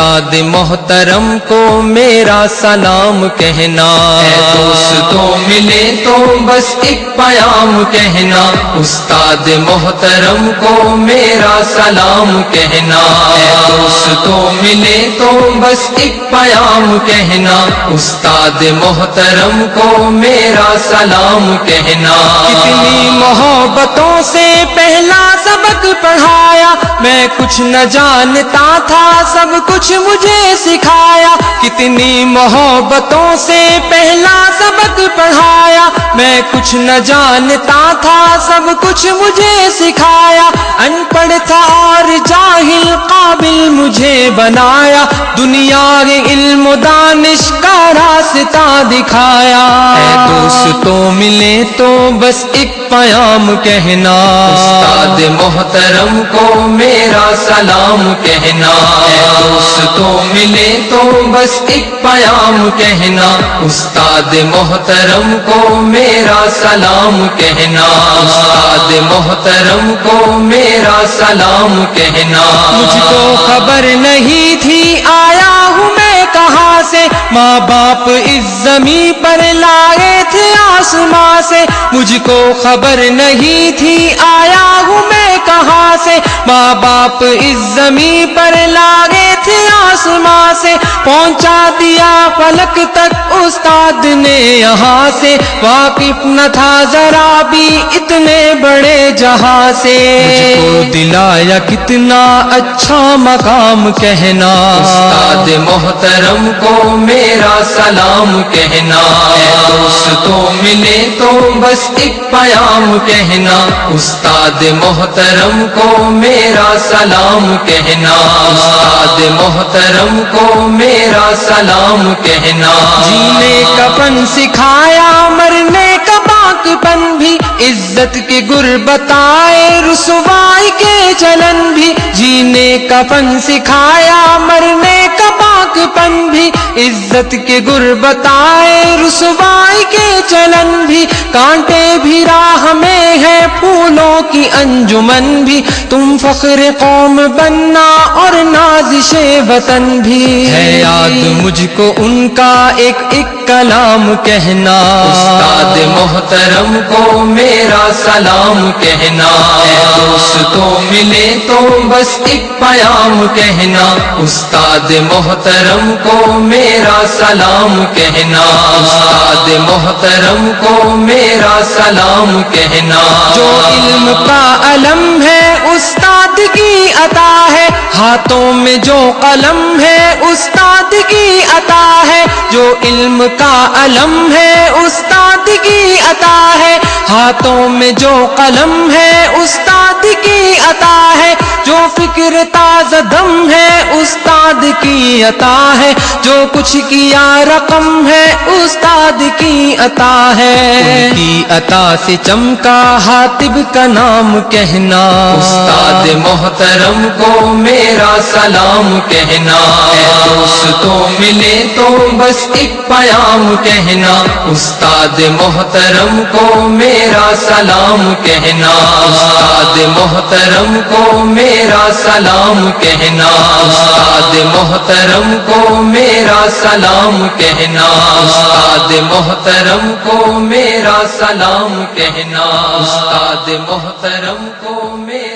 استاد محترم کو میرا سلام کہنا، اے دوستوں ملے تو بس ایک پیام کہنا، استاد محترم کو میرا سلام کہنا، اے دوستوں ملے تو بس ایک پیام کہنا، استاد محترم کو میرا سلام کہنا۔ کتنی محبتوں سے پہلا سبق پڑھایا، میں کچھ نہ جانتا تھا سب کچھ مجھے سکھایا، کتنی محبتوں سے پہلا سبق پڑھایا، میں کچھ نہ جانتا تھا سب کچھ مجھے سکھایا، ان پڑھ تھا اور جاہل قابل مجھے بنایا، دنیا کے علم و دانش کا راستہ دکھایا۔ اے دوستوں ملے تو بس ایک پیام کہنا، استاد محترم کو میرا سلام کہنا، اے دوستوں ملے تو بس ایک پیام کہنا، استاد محترم کو میرا سلام کہنا، استاد محترم کو میرا سلام کہنا۔ مجھ کو خبر نہیں تھی آیا ہوں میں کہاں سے، ماں باپ اس زمین پر لائے تھے آسماں سے، مجھ کو خبر نہیں تھی آیا ہوں میں کہاں سے، ماں باپ اس زمین پر لائے تھے آسماں سے، پہنچا دیا فلک تک استاد نے یہاں سے، واقف نہ تھا ذرا بھی اتنے بڑے جہاں سے، مجھ کو دلایا کتنا اچھا مقام کہنا، استاد محترم کو میرا سلام کہنا، اے دوستوں ملے تو بس ایک پیام کہنا، استاد محترم کو میرا سلام کہنا، استاد محترم کو میرا سلام کہنا۔ جینے کا فن سکھایا مرنے کا باقپن بھی، عزت کے گر بتائے رسوائی کے چلن بھی، جینے کا فن سکھایا مرنے کا باقپن بھی، عزت کے گر بتائے رسوائی کے چلن بھی، کانٹے بھی راہ میں ہے پھولوں کی انجمن بھی، تم فخر قوم بننا اور نازش وطن بھی، ہے یاد مجھ کو ان کا ایک ایک کلام کہنا، استاد محترم کو میرا سلام کہنا، اے دوستوں ملے تو بس ایک پیام کہنا، استاد محترم کو میرا سلام کہنا، استاد محترم کو میرا سلام کہنا۔ جو علم کا علم ہے استاد کی عطا ہے، ہاتھوں میں جو قلم ہے استاد کی عطا ہے، جو علم کا علم ہے استاد کی عطا ہے، ہاتھوں میں جو قلم ہے استاد کی عطا ہے، جو فکر تازہ دم ہے استاد کی عطا ہے، جو کچھ کیا رقم ہے استاد کی عطا ہے، ان کی عطا سے چمکا حاتب کا نام کہنا، استاد محترم کو میرا سلام کہنا، اے دوستوں ملے تو بس ایک پیام کہنا، استاد محترم کو میرا سلام کہنا، استاد محترم کو میرا سلام کہنا، استاد محترم کو میرا سلام کہنا، استاد محترم کو میرا سلام کہنا، استاد محترم کو میرا